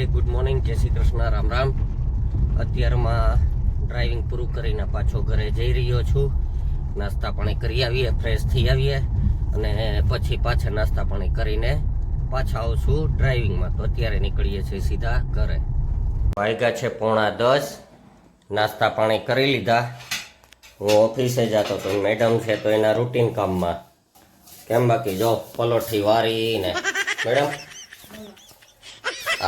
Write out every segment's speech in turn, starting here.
Good morning, જય શ્રી કૃષ્ણ, રામ રામ. અત્યારમાં driving પૂરું કરીને પાછો ઘરે જઈ રહ્યો છું. નાસ્તા પાણી કરી આવીએ, ફ્રેશ થઈ આવીએ અને પછી પાછા નાસ્તા પાણી કરીને પાછા આવશું ડ્રાઇવિંગમાં. તો અત્યારે નીકળીએ છીએ સીધા ઘરે. વાગ્યા છે 9:30. નાસ્તા પાણી કરી લીધા. હું ઓફિસે જતો તો મેડમ છે તો એના રૂટીન કામમાં. કેમ બાકી જો પલોઠી વારીને મેડમ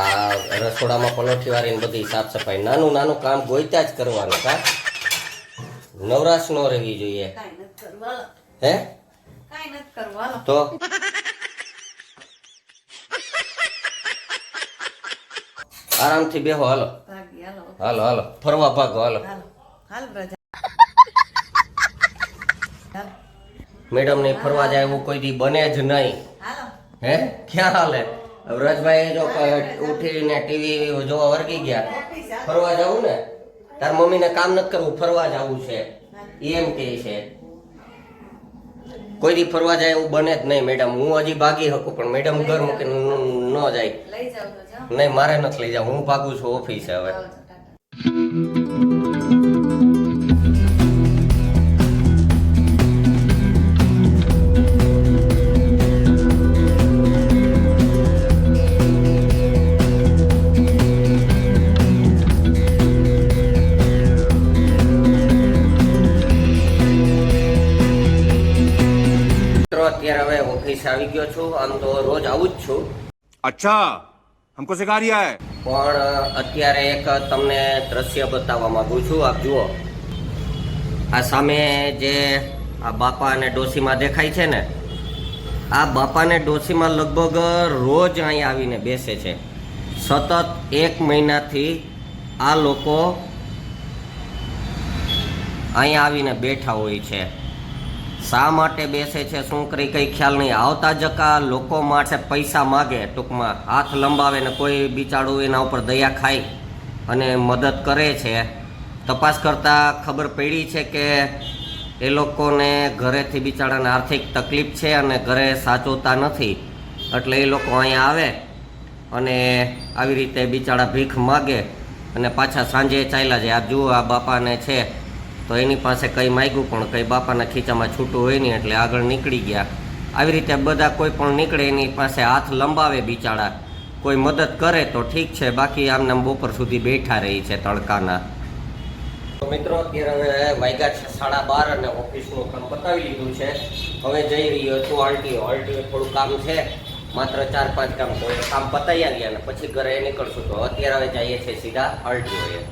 આ રસોડામાં પલોઠી વારીને બધી સાફ સફાઈ નાનું નાનું કામ ગોઈતા જ કરવાનું. કા નવરાશ ન રહેવી જોઈએ. હે તો આરામથી બેહો. હાલો હાલો હાલો ફરવા ભાગો. હાલો મેડમ ને ફરવા જાય એવું કોઈ દી બને જ નહીં. હે ક્યાં હાલે? વ્રજભાઈ જો ઉઠીને ટીવી જોવા વર્ગી ગયા. ફરવા જવું ને તાર મમ્મીને કામ નથી કરવું, ફરવા જવું છે એમ કે છે. કોઈ દી ફરવા જાય એવું બને જ નહીં મેડમ. હું હજી ભાગી શકું પણ મેડમ ઘર મૂકીને ન જાય. નહીં મારે નથી લઈ જાવ, હું ભાગું છું ઓફિસે હવે. અત્યારે હવે ઓફિસ આવી ગયો છું. આમ તો રોજ આવું જ છું. અચ્છા हमको सिखा रिया है. પણ અત્યારે એક તમને દ્રશ્ય બતાવવા માંગુ છું. આપ જુઓ, આ સામે જે આ બાપા અને ડોશીમાં દેખાય છે ને, આ બાપા ને ડોશીમાં લગભગ રોજ અહીંયા આવીને બેસે છે. સતત 1 મહિનાથી આ લોકો અહીંયા આવીને બેઠા હોય છે. શા માટે બેસે છે, શું કરી, કઈ ખ્યાલ નહીં. આવતા જકા લોકો માટે પૈસા માગે, ટૂંકમાં હાથ લંબાવે ને કોઈ બિચારું એના ઉપર દયા ખાય અને મદદ કરે છે. તપાસ કરતાં ખબર પડી છે કે એ લોકોને ઘરેથી બિચારાને આર્થિક તકલીફ છે અને ઘરે સાચવતા નથી, એટલે એ લોકો અહીંયા આવે અને આવી રીતે બિચારા ભીખ માગે અને પાછા સાંજે ચાલ્યા જાય. આપ જુઓ, આ બાપાને છે તો એની પાસે કંઈ માગ્યું પણ કંઈ બાપાના ખીચામાં છૂટું હોય નહીં એટલે આગળ નીકળી ગયા. આવી રીતે બધા કોઈ પણ નીકળે એની પાસે હાથ લંબાવે બિચારા, કોઈ મદદ કરે તો ઠીક છે, બાકી આમને બપોર સુધી બેઠા રહી છે તડકાના. તો મિત્રો અત્યારે હવે વાગ્યા છે 12:30 અને ઓફિસનું કામ પતાવી લીધું છે. હવે જઈ રહ્યો છું આરટીઓ. થોડું કામ છે, માત્ર 4-5 કામ. તો એ કામ પતાવી આવ્યા અને પછી ઘરે નીકળશું. તો અત્યારે હવે જઈએ છીએ સીધા આરટીઓએ.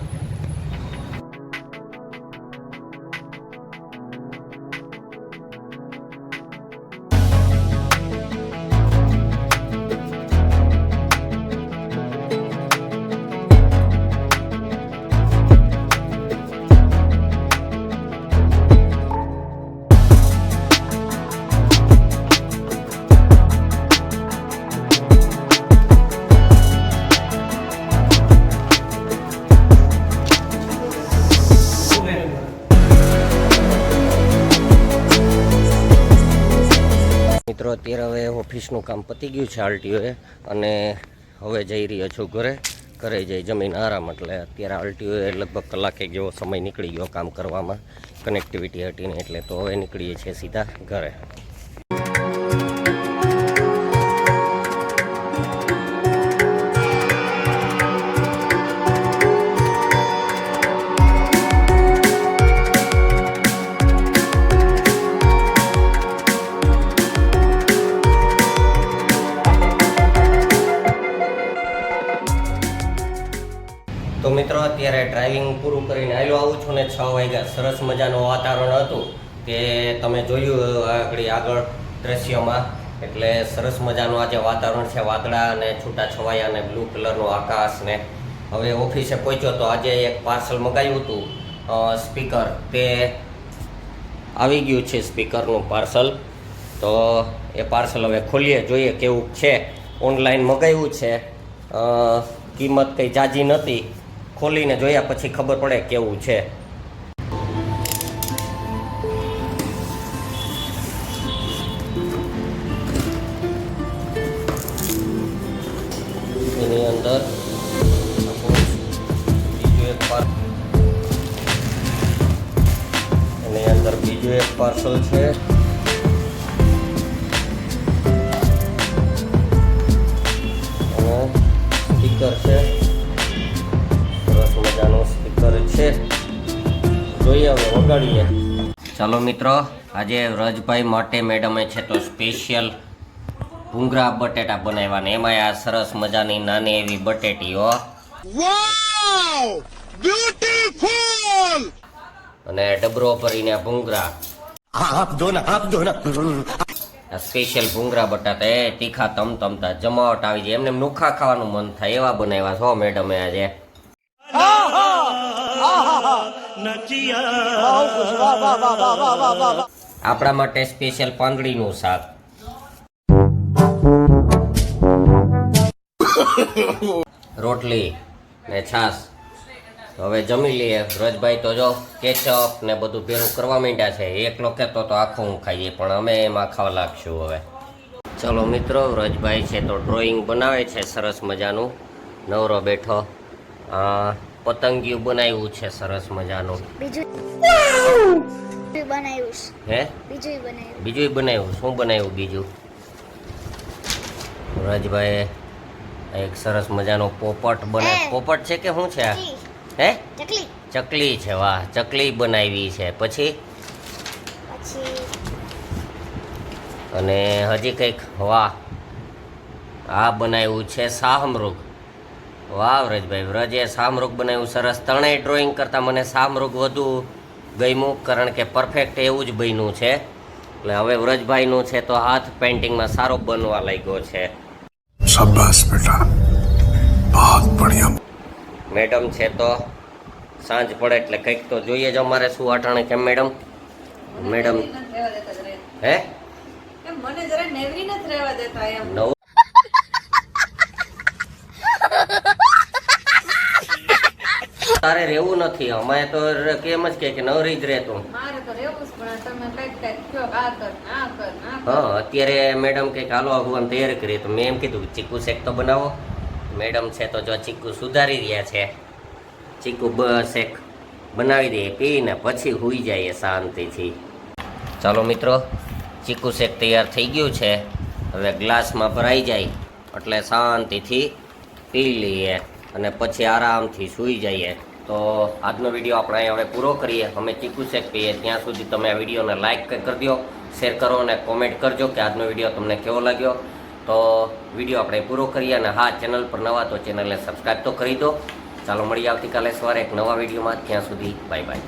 મિત્રો અત્યારે હવે ઓફિસનું કામ પતી ગયું છે આરટીઓએ અને હવે જઈ રહ્યો છું ઘરે જઈ જમીન આરામ. એટલે અત્યારે આરટીઓએ લગભગ કલાકે જેવો સમય નીકળી ગયો કામ કરવામાં, કનેક્ટિવિટી હટીને. એટલે તો હવે નીકળીએ છીએ સીધા ઘરે. તો મિત્રો અત્યારે ડ્રાઇવિંગ પૂરું કરીને આવું છું ને 6 વાગ્યા. સરસ મજાનું વાતાવરણ હતું તે તમે જોયું આગળ દ્રશ્યમાં. એટલે સરસ મજાનું આજે વાતાવરણ છે, વાદળા અને છૂટા છવાયા અને બ્લુ કલરનો આકાશ. ને હવે ઓફિસે પહોંચ્યો તો આજે એક પાર્સલ મંગાવ્યું હતું સ્પીકર, તે આવી ગયું છે સ્પીકરનું પાર્સલ. તો એ પાર્સલ હવે ખોલીએ, જોઈએ કેવું છે. ઓનલાઈન મંગાવ્યું છે, કિંમત કંઈ જાજી નથી. ખોલીને જોયા પછી ખબર પડે કેવું છે. એની અંદર બીજું એક પાર્સલ છે. અને સ્પીકર છે, સરસ મજાનું સ્પીકર છે. જોઈએ હવે વગાડીએ. ચાલો મિત્રો, આજે વ્રજભાઈ માટે મેડમે છે તો સ્પેશિયલ ભૂંગળા બટેટા બનાવ્યા ને એમાં આ સરસ મજાની નાની એવી બટેટીઓ. વાવ બ્યુટીફુલ. અને ડબરો ભરીને ભૂંગળા. આ સ્પેશિયલ ભૂંગળા બટાટા એ તીખા તમતમતા જમાવટ આવી જાય એમને નુખા ખાવાનું મન થાય એવા બનાવ્યા છો મેડમે આજે. આપણા માટે સ્પેશિયલ પાંદડીનું શાક. રોટલી ને છાસ. હવે જમી લઈએ. વ્રજભાઈ તો જો કેચઅપ ને બધું ભેરું કરવા માંડ્યા છે. એકલો કહેતો તો આખું હું ખાઈએ પણ અમે એમાં ખાવા લાગશું હવે. ચલો મિત્રો, વ્રજભાઈ છે તો ડ્રોઈંગ બનાવે છે સરસ મજાનું. નવરો બેઠો પતંગિયું બનાવ્યું છે સરસ મજાનું. બીજું બનાવ્યું હે બીજું બનાવ્યું. શું બનાવ્યું બીજું? વ્રજભાઈ એક સરસ મજાનો પોપટ પોપટ છે કે શું છે આ? હે ચકલી છે. વાહ, ચકલી બનાવી છે. પછી અને હજી કંઈક. વાહ, આ બનાવ્યું છે શાહમૃગ. વાહ વ્રજભાઈ, વ્રજે શાહમૃગ બનાવ્યું સરસ. ત્રણેય ડ્રોઈંગ કરતાં મને શાહમૃગ વધુ ગમ્યું કારણ કે પરફેક્ટ એવું જ બન્યું છે. એટલે હવે વ્રજભાઈનું છે તો હાથ પેઇન્ટિંગમાં સારો બનવા લાગ્યો છે. શાબાશ બેટા, બહુત બઢિયા. મેડમ છે તો સાંજ પડે એટલે કંઈક તો જોઈએ જ અમારે. શું અટાણે કેમ મેડમ? હે મને જરા નેવરી નથી રહેવા દેતા એમ. નવ તારે રહેવું નથી. અમે તો કેમ જ કે નવરી જ રહેતું. મારે તો રહેવું જ પણ તમે કઈક કયો આ કર આ કર આ કર. હા, અત્યારે મેડમ કંઈક હાલો ભગવાન તૈયાર કરી તો મેં એમ કીધું ચીકુ શેક તો બનાવો. મેડમ છે તો જો ચીકુ સુધારી રહ્યા છે. ચીકુ શેક બનાવી દઈએ, પીને પછી સૂઈ જઈએ શાંતિથી. ચાલો મિત્રો, ચીકુ શેક તૈયાર થઈ ગયું છે. હવે ગ્લાસમાં ભરાઈ જાય એટલે શાંતિથી પી લઈએ અને પછી આરામથી સૂઈ જઈએ. તો આજનો વિડીયો આપણે અહીં હવે પૂરો કરીએ. અમે ચીકુ શેક પીએ ત્યાં સુધી તમે આ વિડીયોને લાઇક કરી દો, શેર કરો અને કોમેન્ટ કરજો કે આજનો વિડીયો તમને કેવો લાગ્યો. તો વિડીયો આપણે પૂરો કરીએ. અને હા, ચેનલ પર નવા તો ચેનલને સબસ્ક્રાઈબ તો કરી દો. ચાલો મળીએ આવતીકાલે સવારે એક નવા વિડીયોમાં. ત્યાં સુધી બાય બાય.